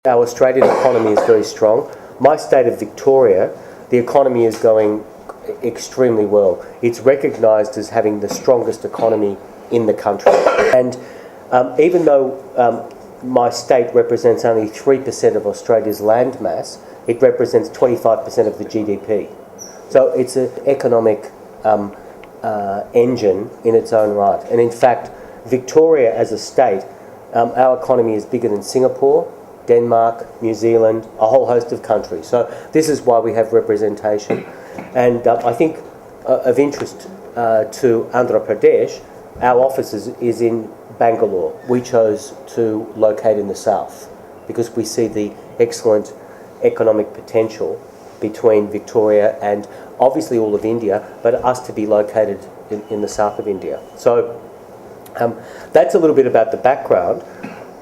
Our Australian economy is very strong. My state of Victoria, the economy is going extremely well. It's recognised as having the strongest economy in the country. And even though my state represents only 3% of Australia's land mass, it represents 25% of the GDP. So it's an economic engine in its own right. And in fact, Victoria as a state, our economy is bigger than Singapore, Denmark, New Zealand, a whole host of countries. So this is why we have representation. And I think of interest to Andhra Pradesh, our office is in Bangalore. We chose to locate in the south because we see the excellent economic potential between Victoria and obviously all of India, but us to be located in the south of India. So that's a little bit about the background.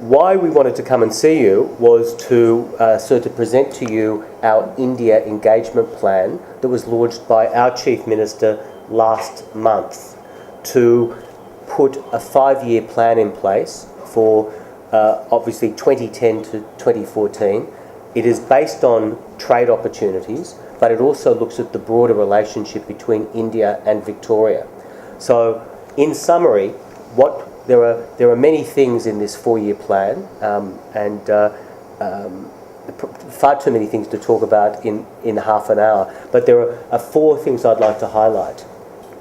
Why we wanted to come and see you was to present to you our India engagement plan that was launched by our Chief Minister last month to put a 5-year plan in place for obviously 2010 to 2014. It is based on trade opportunities, but it also looks at the broader relationship between India and Victoria. So in summary, there are many things in this 4-year plan, and far too many things to talk about in half an hour. But there are 4 things I'd like to highlight.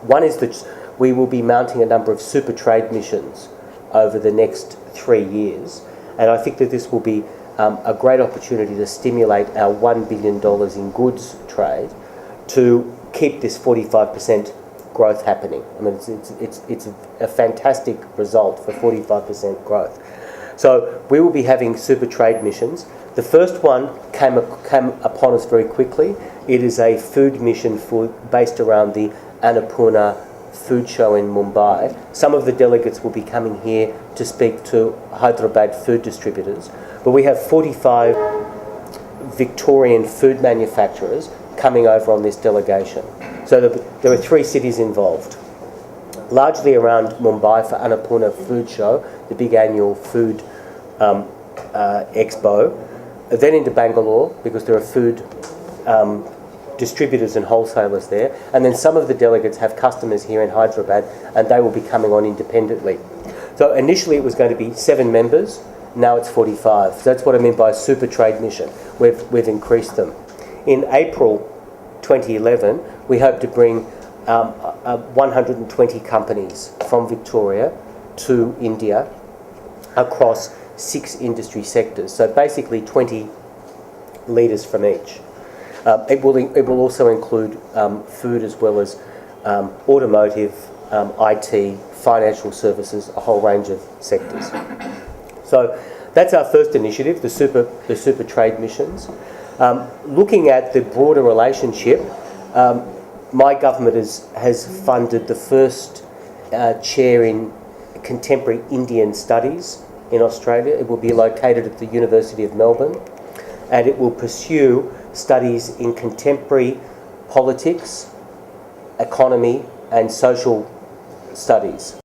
One is that we will be mounting a number of super trade missions over the next 3 years, and I think that this will be a great opportunity to stimulate our $1 billion in goods trade to keep this 45% growth happening. I mean, it's a fantastic result for 45% growth. So we will be having super trade missions. The first one came upon us very quickly. It is a food mission based around the Annapurna food show in Mumbai. Some of the delegates will be coming here to speak to Hyderabad food distributors. But we have 45 Victorian food manufacturers coming over on this delegation. So there are 3 cities involved, largely around Mumbai for Annapurna Food Show, the big annual food expo, then into Bangalore because there are food distributors and wholesalers there, and then some of the delegates have customers here in Hyderabad and they will be coming on independently. So initially it was going to be 7 members, now it's 45. So that's what I mean by a super trade mission. We've increased them. In April 2011, we hope to bring 120 companies from Victoria to India across 6 industry sectors. So basically 20 leaders from each. It will also include food as well as automotive, IT, financial services, a whole range of sectors. So that's our first initiative, the super trade missions. Looking at the broader relationship, my government has funded the first chair in contemporary Indian studies in Australia. It will be located at the University of Melbourne, and it will pursue studies in contemporary politics, economy and social studies.